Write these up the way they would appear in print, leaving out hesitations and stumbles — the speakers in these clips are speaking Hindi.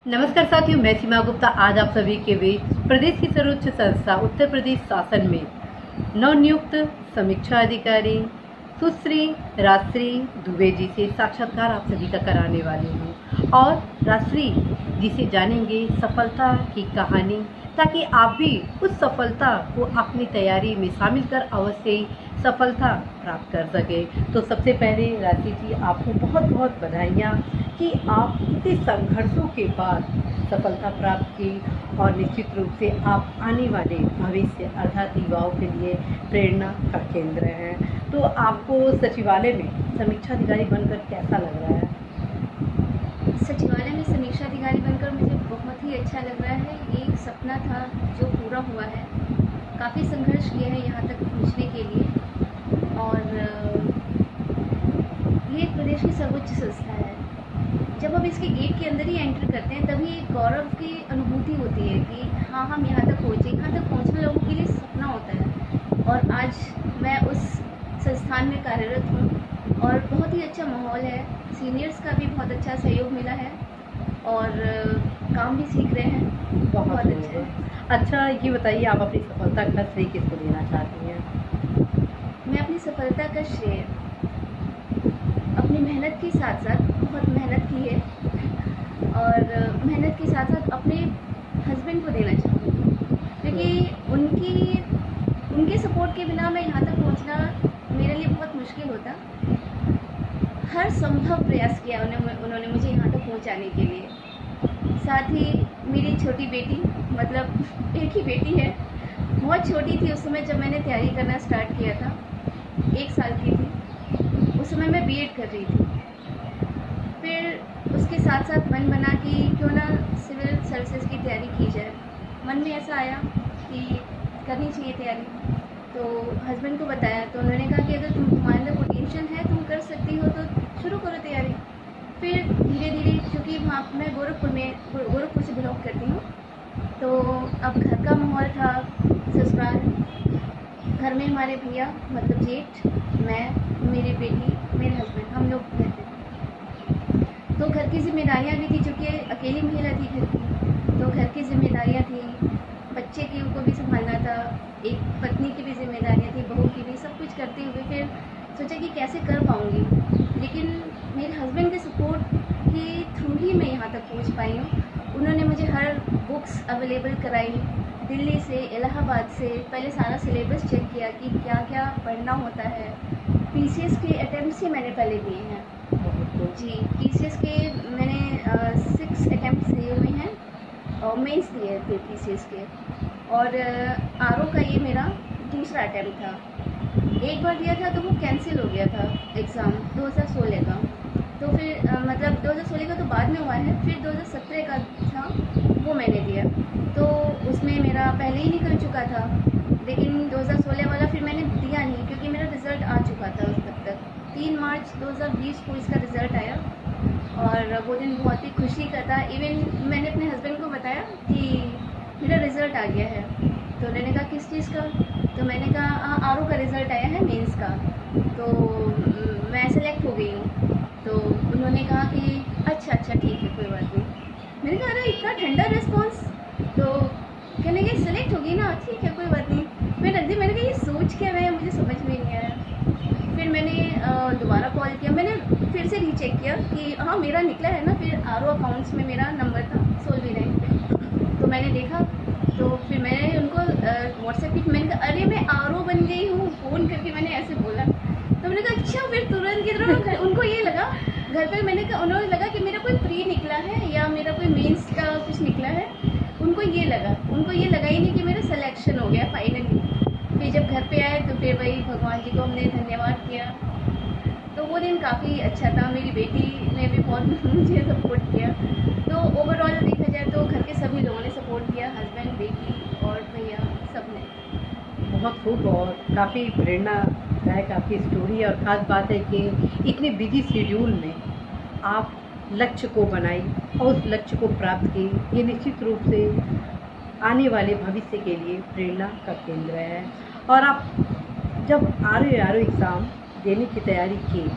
नमस्कार साथियों, मैं सीमा गुप्ता आज आप सभी के बीच प्रदेश की सर्वोच्च संस्था उत्तर प्रदेश शासन में नवनियुक्त समीक्षा अधिकारी सुश्री राजश्री दुबे जी से साक्षात्कार आप सभी का कराने वाली हूँ और राजश्री जी से जानेंगे सफलता की कहानी, ताकि आप भी उस सफलता को अपनी तैयारी में शामिल कर अवश्य ही सफलता प्राप्त कर सके। तो सबसे पहले राजश्री जी, आपको बहुत बहुत बधाइयाँ कि आप इतने संघर्षों के बाद सफलता प्राप्त की और निश्चित रूप से आप आने वाले भविष्य अर्थात युवाओं के लिए प्रेरणा का केंद्र हैं। तो आपको सचिवालय में समीक्षा अधिकारी बनकर कैसा लग रहा है? सचिवालय में समीक्षा अधिकारी बनकर मुझे बहुत ही अच्छा लग रहा है। ये एक सपना था जो पूरा हुआ है। काफ़ी संघर्ष किया है यहाँ तक पहुँचने के लिए और ये एक प्रदेश की सर्वोच्च संस्था है। जब हम इसके गेट के अंदर ही एंटर करते हैं तभी एक गौरव की अनुभूति होती है कि हाँ, हम यहाँ तक पहुँचे। यहाँ तक पहुँचना लोगों के लिए सपना होता है और आज मैं उस संस्थान में कार्यरत हूँ और बहुत ही अच्छा माहौल है। सीनियर्स का भी बहुत अच्छा सहयोग मिला है और काम भी सीख रहे हैं। बहुत अच्छा है। अच्छा, ये बताइए, आप अपनी सफलता का श्रेय किसको देना चाहती हैं? मैं अपनी सफलता का श्रेय अपनी मेहनत के साथ साथ, बहुत मेहनत की है और मेहनत के साथ साथ अपने हस्बैंड को देना चाहूँगी, क्योंकि उनके सपोर्ट के बिना मैं यहाँ तक पहुँचना मेरे लिए बहुत मुश्किल होता। हर संभव प्रयास किया उन्होंने मुझे यहाँ तक पहुँचाने के लिए। साथ ही मेरी छोटी बेटी, मतलब एक ही बेटी है, बहुत छोटी थी उस समय जब मैंने तैयारी करना स्टार्ट किया था। 1 साल की थी उस समय, मैं बीएड कर रही थी। फिर उसके साथ साथ मन बना कि क्यों ना सिविल सर्विसेज की तैयारी की जाए। मन में ऐसा आया कि करनी चाहिए तैयारी। तो हस्बैंड को बताया तो उन्होंने कहा कि अगर तुम्हारे अंदर पोटेंशियल है, तुम कर सकती हो, तो शुरू करो तैयारी। फिर धीरे धीरे, क्योंकि वहाँ मैं गोरखपुर से बिलोंग करती हूँ, तो अब घर का माहौल था, ससुराल, घर में हमारे भैया मतलब जेठ, मैं, मेरी बेटी, मेरे हस्बैंड, हम लोग रहते थे। तो घर की जिम्मेदारियाँ भी थी, चूँकि अकेली महिला थी घर की, तो घर की जिम्मेदारियाँ थी, बच्चे की को भी संभालना था, एक पत्नी की भी जिम्मेदारियाँ थी, बहू की भी, सब कुछ करते हुए फिर सोचा कि कैसे कर पाऊँगी। लेकिन मेरे हस्बैंड के सपोर्ट के थ्रू ही मैं यहाँ तक पहुँच पाई हूँ। उन्होंने मुझे हर बुक्स अवेलेबल कराई, दिल्ली से, इलाहाबाद से। पहले सारा सिलेबस चेक किया कि क्या क्या पढ़ना होता है। पीसीएस के अटैम्प्ट्स ही मैंने पहले दिए हैं जी। पीसीएस के मैंने 6 अटैम्प्ट्स दिए हुए हैं और मेंस दिए थे पीसीएस के, और आरओ का ये मेरा दूसरा अटैम्प्ट था। एक बार दिया था तो वो कैंसिल हो गया था एग्ज़ाम 2016 का। तो फिर मतलब 2016 का तो बाद में हुआ है, फिर 2017 का था वो मैंने दिया। तो उसमें मेरा पहले ही निकल चुका था, लेकिन 2016 वाला फिर मैंने दिया नहीं क्योंकि मेरा रिज़ल्ट आ चुका था उस तक। 3 मार्च 2020 को इसका रिज़ल्ट आया और वो दिन बहुत ही खुशी का था। इवन मैंने अपने हस्बैंड को बताया कि मेरा रिज़ल्ट आ गया है, तो उन्होंने कहा किस चीज़ का? तो मैंने कहा हाँ, आरओ का रिज़ल्ट आया है, मेंस का, तो मैं सेलेक्ट हो गई हूँ। तो उन्होंने कहा कि अच्छा ठीक है, कोई बात नहीं। मैंने कहा अरे इतना ठंडा रिस्पॉन्स, तो कहने लगे सेलेक्ट होगी ना, ठीक है कोई बात नहीं। मैंने कहा ये सोच क्या रहे हैं, मुझे समझ में नहीं आया। फिर मैंने दोबारा कॉल किया, मैंने फिर से रीचेक किया कि हाँ मेरा निकला है ना। फिर आरओ अकाउंट्स में मेरा नंबर था 16वीं रैंक पे, तो मैंने देखा। तो फिर मैंने उनको व्हाट्सएप की, मैंने कहा अरे मैं आरओ बन गई हूँ, फ़ोन करके मैंने ऐसे बोला। तो मैंने कहा अच्छा। फिर तुरंत की तरह उनको ये लगा घर पर, मैंने कहा उन्होंने लगा कि मेरा कोई प्री निकला है या मेरा कोई मेंस का कुछ निकला है। उनको ये लगा ही नहीं कि मेरा सिलेक्शन हो गया फाइनली। फिर जब घर पे आए तो फिर वही भगवान जी को हमने धन्यवाद किया। तो वो दिन काफ़ी अच्छा था। मेरी बेटी ने भी बहुत मुझे सपोर्ट किया। तो ओवरऑल देखा जाए तो घर के सभी लोगों ने सपोर्ट किया, हस्बैंड, बेटी और भैया, सब ने। बहुत खूब और काफ़ी प्रेरणादायक आपकी स्टोरी है। और ख़ास बात है कि इतने बिजी शेड्यूल में आप लक्ष्य को बनाई और उस लक्ष्य को प्राप्त की। ये निश्चित रूप से आने वाले भविष्य के लिए प्रेरणा का केंद्र है। और आप जब आरओ एग्ज़ाम देने की तैयारी की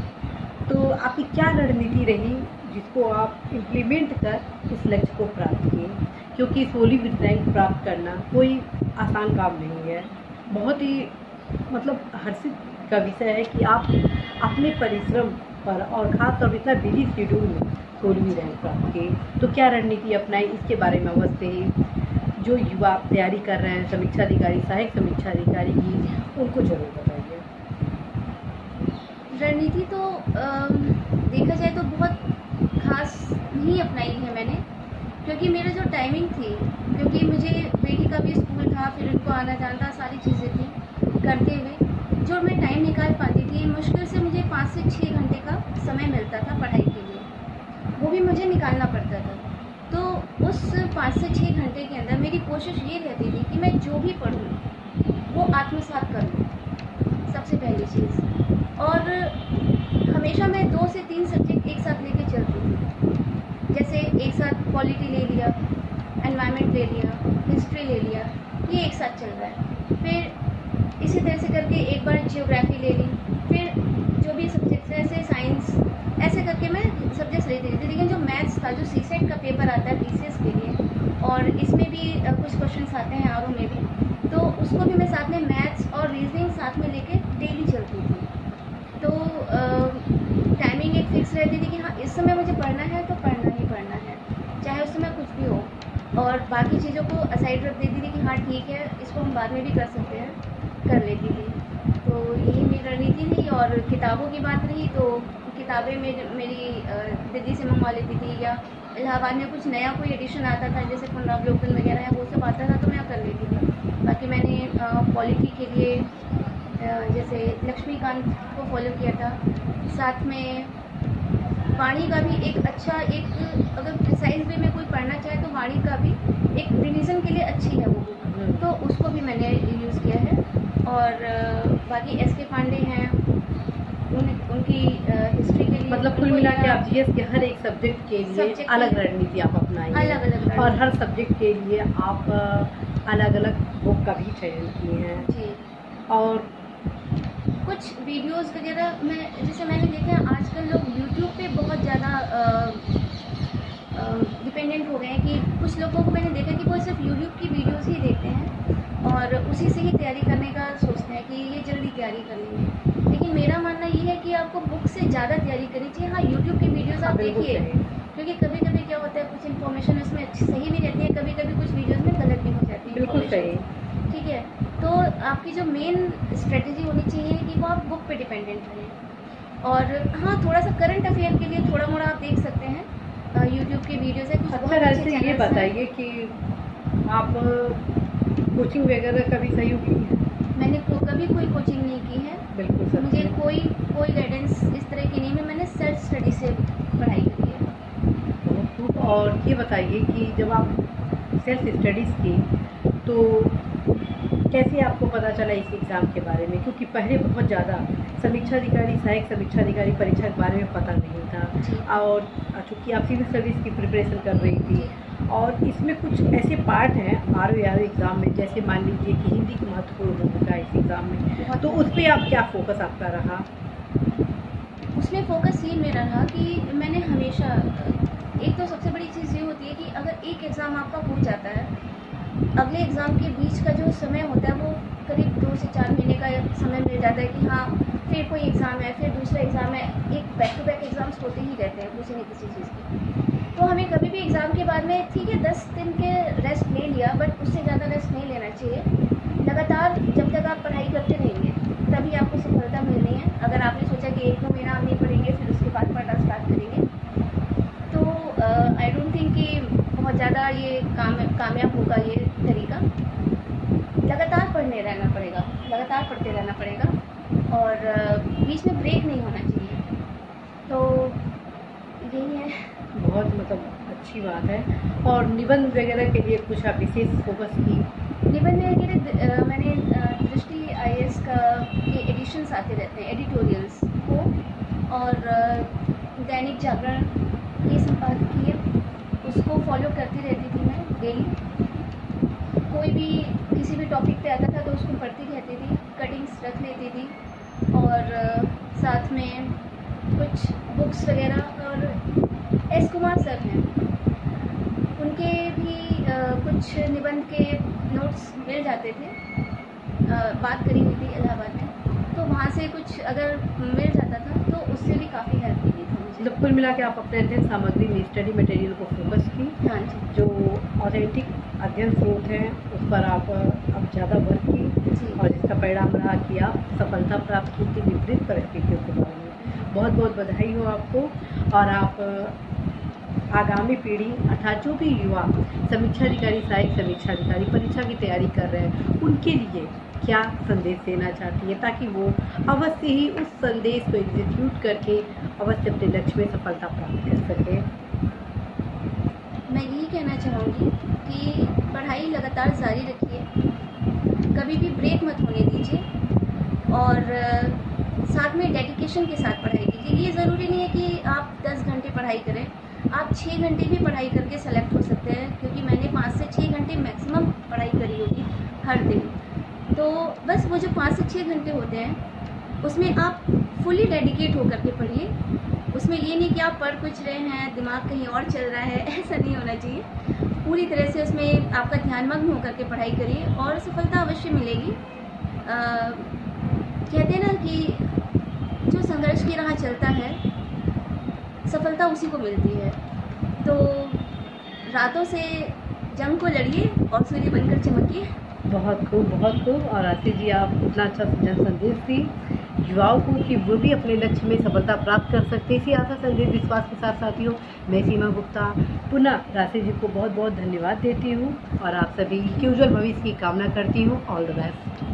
तो आपकी क्या रणनीति रही जिसको आप इम्प्लीमेंट कर इस लक्ष्य को प्राप्त किए? क्योंकि सोली विद रैंक प्राप्त करना कोई आसान काम नहीं है, बहुत ही मतलब हर्षित का विषय है कि आप अपने परिश्रम पर और ख़ास तौर पर इतना बिजी शेड्यूल में 16वीं रैंक प्राप्त किए। तो क्या रणनीति अपनाई, इसके बारे में अवश्य ही जो युवा तैयारी कर रहे हैं समीक्षा अधिकारी, सहायक समीक्षा अधिकारी की, उनको जरूर बताइए। रणनीति तो देखा जाए तो बहुत खास नहीं अपनाई है मैंने, क्योंकि मेरा जो टाइमिंग थी, क्योंकि मुझे बेटी का भी स्कूल था, फिर उनको आना जाना सारी चीज़ें थी, करते हुए जो मैं टाइम निकाल पाती थी, मुश्किल से मुझे 5 से 6 घंटे का समय मिलता था पढ़ाई के लिए, वो भी मुझे निकालना पड़ता था। तो उस 5 से 6 घंटे के अंदर मेरी कोशिश ये रहती थी कि मैं जो भी पढ़ूँ वो आत्मसात कर लूँ, सबसे पहली चीज़। और हमेशा मैं 2 से 3 सब्जेक्ट एक साथ लेके चलती थी, जैसे एक साथ पॉलिटी ले लिया, एनवायरनमेंट ले लिया, हिस्ट्री ले लिया, ये एक साथ चल रहा है। फिर इसी तरह से करके एक बार जियोग्राफी ले ली, फिर जो भी सब्जेक्ट्स हैं ऐसे साइंस, ऐसे करके मैं सब्जेक्ट्स लेती थी। लेकिन जो मैथ्स था, जो सीसेट का पेपर आता है बीसीएस के लिए, और इसमें भी कुछ क्वेश्चंस आते हैं आरओ में भी, तो उसको भी मैं साथ में मैथ्स और रीजनिंग साथ में लेके डेली चलती थी। तो टाइमिंग एक फिक्स रहती थी कि हाँ इस समय मुझे पढ़ना है तो पढ़ना ही पढ़ना है, चाहे उस समय कुछ भी हो, और बाकी चीज़ों को असाइड रख देती थी कि हाँ ठीक है इसको हम बाद में भी कर सकते हैं, कर लेती थी। तो यही मेरी रणनीति थी। और किताबों की बात रही तो किताबें मेरी दिल्ली से मंगवा लेती थी, या इलाहाबाद में कुछ नया कोई एडिशन आता था जैसे पुनरावलोकन वगैरह है, वो सब आता था तो मैं कर लेती थी। बाकी मैंने पॉलिटी के लिए जैसे लक्ष्मीकांत को फॉलो किया था, साथ में वाणी का भी एक अच्छा, एक अगर प्रिसाइज वे में कोई पढ़ना चाहे तो वाणी का भी एक रिवीजन के लिए अच्छी है वो बुक, तो उसको भी मैंने यूज़ किया है। और बाकी एस.के. पांडे हैं, उनकी हिस्ट्री के लिए, मतलब कुल मिला के आप जीएस के हर एक सब्जेक्ट के लिए अलग रणनीति आप अपनाएंगे, अलग और हर सब्जेक्ट के लिए आप अलग अलग बुक का भी चयन किए हैं जी। और कुछ वीडियोस वगैरह में जैसे मैंने देखा है आजकल लोग यूट्यूब पे बहुत ज़्यादा डिपेंडेंट हो गए हैं, कि कुछ लोगों को मैंने देखा कि वो सिर्फ यूट्यूब की वीडियोस ही देखते हैं और उसी से ही तैयारी करने का सोचते हैं कि ये जल्दी तैयारी करनी है। लेकिन मेरा मानना ये है कि आपको बुक से ज़्यादा तैयारी करनी चाहिए। हाँ, यूट्यूब की वीडियोज़ आप देखिए, क्योंकि कभी कभी क्या होता है कुछ इन्फॉर्मेशन उसमें अच्छी सही भी रहती है, कभी कभी कुछ वीडियोज़ में गलत भी हो जाती है। बिल्कुल सही, ठीक है। तो आपकी जो मेन स्ट्रेटजी होनी चाहिए कि वो आप बुक पे डिपेंडेंट रहें। और हाँ, थोड़ा सा करंट अफेयर के लिए थोड़ा मोड़ा आप देख सकते हैं, यूट्यूब की वीडियोज़ है कुछ बहुत अच्छे। ये बताइए कि आप कोचिंग वगैरह का भी सहयोग की है? मैंने कभी कोई कोचिंग नहीं की है। बिल्कुल, मुझे कोई गाइडेंस इस तरह की नहीं है, मैंने सेल्फ स्टडी से पढ़ाई की है। और ये बताइए कि जब आप सेल्फ स्टडीज़ की तो कैसे आपको पता चला इस एग्ज़ाम के बारे में? क्योंकि पहले बहुत ज़्यादा समीक्षा अधिकारी, सहायक समीक्षा अधिकारी परीक्षा के बारे में पता नहीं था, और चूँकि आप सिविल सर्विस की प्रिपरेशन कर रही थी और इसमें कुछ ऐसे पार्ट हैं आर एग्ज़ाम में, जैसे मान लीजिए कि हिंदी की महत्वपूर्ण भूमिका इस एग्ज़ाम में, तो उस पर आप क्या फोकस आपका रहा? उसमें फोकस ये मेरा रहा कि मैंने हमेशा, एक तो सबसे बड़ी चीज़ ये होती है कि अगर एक एग्ज़ाम आपका हो जाता है, अगले एग्ज़ाम के बीच का जो समय होता है वो करीब 2 से 4 महीने का समय मिल जाता है कि हाँ फिर कोई एग्ज़ाम है, फिर दूसरा एग्ज़ाम है, एक बैक टू बैक एग्ज़ाम्स होते ही रहते हैं किसी न किसी चीज़ के। तो हमें कभी भी एग्ज़ाम के बाद में ठीक है 10 दिन के रेस्ट ले लिया, बट उससे ज़्यादा रेस्ट नहीं लेना चाहिए। लगातार जब तक आप पढ़ाई करते रहेंगे तभी आपको सफलता मिलनी है। अगर आपने सोचा कि 1-2 महीना हम नहीं पढ़ेंगे फिर उसके बाद पढ़ना स्टार्ट करेंगे, तो आई डोंट थिंक कि बहुत ज़्यादा ये कामयाब होगा ये तरीका। लगातार रहना पड़ेगा, लगातार पढ़ते रहना पड़ेगा और बीच में ब्रेक नहीं होना चाहिए। तो यही है। बहुत मतलब अच्छी बात है। और निबंध वगैरह के लिए कुछ आप विशेष फोकस की? निबंध के लिए मैंने दृष्टि IAS के एडिशंस आते रहते हैं, एडिटोरियल्स को, और दैनिक जागरण ये संपादकीय उसको फॉलो करती रहती थी मैं डेली। कोई भी किसी भी टॉपिक पे आता था तो उसको पढ़ती रहती थी, कटिंग्स रख लेती थी, और साथ में कुछ बुक्स वगैरह। और एस कुमार सर हैं, उनके भी कुछ निबंध के नोट्स मिल जाते थे। बात करी हुई थी इलाहाबाद में, तो वहाँ से कुछ अगर मिल जाता था तो उससे भी काफ़ी हेल्प मिली थी मुझे। मतलब कुल मिला के आप अपने अध्ययन सामग्री में स्टडी मटेरियल को फोकस की, हाँ जी जो ऑथेंटिक अध्ययन स्रोत हैं उस पर आप अब ज़्यादा वर्क की, जी। और जिसका परिणाम रहा कि आप सफलता प्राप्त की थी विपरीत परिस्थितियों के बारे में। बहुत बहुत बधाई हो आपको। और आप आगामी पीढ़ी अर्थात जो भी युवा समीक्षा अधिकारी, सहायक समीक्षा अधिकारी परीक्षा की तैयारी कर रहे हैं, उनके लिए क्या संदेश देना चाहती है, ताकि वो अवश्य ही उस संदेश को एग्जीक्यूट करके अवश्य अपने लक्ष्य में सफलता प्राप्त कर सके? मैं यही कहना चाहूँगी कि पढ़ाई लगातार जारी रखिए, कभी भी ब्रेक मत होने दीजिए, और साथ में डेडिकेशन के साथ पढ़ाई कीजिए। ये ज़रूरी नहीं है कि आप 10 घंटे पढ़ाई करें, आप 6 घंटे भी पढ़ाई करके सेलेक्ट हो सकते हैं, क्योंकि मैंने 5 से 6 घंटे मैक्सिमम पढ़ाई करी होगी हर दिन। तो बस वो जो 5 से 6 घंटे होते हैं उसमें आप फुली डेडिकेट होकर के पढ़िए। उसमें ये नहीं कि आप पढ़ कुछ रहे हैं, दिमाग कहीं और चल रहा है, ऐसा नहीं होना चाहिए। पूरी तरह से उसमें आपका ध्यानमग्न होकर के पढ़ाई करिए और सफलता अवश्य मिलेगी। कहते हैं ना कि जो संघर्ष की राह चलता है सफलता उसी को मिलती है। तो रातों से जंग को लड़िए और सूर्य बनकर चमकिए। बहुत खूब, बहुत खूब। और आरती जी, आप इतना अच्छा जन संदेश दी युवाओं को कि वो भी अपने लक्ष्य में सफलता प्राप्त कर सकते हैं। इसी आशा संदेश विश्वास के साथ साथियों, मैं सीमा गुप्ता पुनः राशि जी को बहुत बहुत धन्यवाद देती हूँ और आप सभी के उज्जवल भविष्य की कामना करती हूँ। All the best.